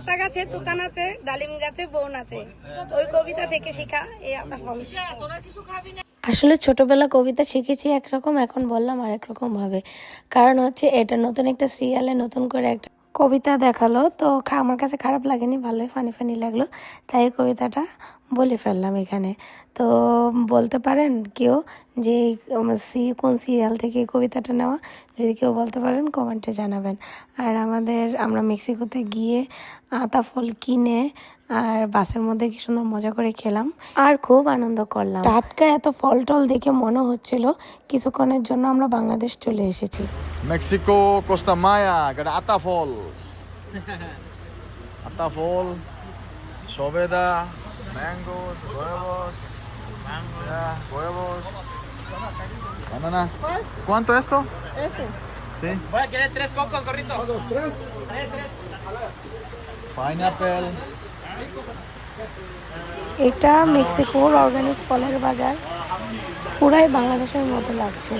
আতা গাছে তুকান আছে, ডালিম গাছে বোন আছে, ওই কবিতা থেকে শিখা এই আতা ফল। আসলে ছোটবেলা কবিতা শিখেছি একরকম, এখন বললাম আরেক রকম ভাবে। কারণ হচ্ছে এটা নতুন একটা সিরিয়ালে নতুন করে একটা কবিতা দেখালো, তো আমার কাছে খারাপ লাগেনি, ভালোই ফানি ফানি লাগলো, তাই কবিতাটা বলে ফেললাম এখানে। তো বলতে পারেন কেউ যে কোন সিরিয়াল থেকে এই কবিতাটা নেওয়া, যদি কেউ বলতে পারেন কমেন্টে জানাবেন। আর আমরা মেক্সিকোতে গিয়ে আতা ফল কিনে আর বাসের মধ্যে কি সুন্দর মজা করে খেলাম আর খুব আনন্দ করলাম। টাটকা এত ফল টল দেখে মনে হচ্ছিল কিছুক্ষণের জন্য আমরা বাংলাদেশ চলে এসেছি। Mexico, Costa Maya, got Atafol. Atafol, Sobeda, mangoes, huevos. Yeah, huevos. Bananas. ¿Cuánto esto? Sí. Voy a querer 3 cocos, gorrito. Pineapple. এটা মেক্সিকোর অর্গানিক ফলের বাজার, পুরাই বাংলাদেশের মতো লাগছে।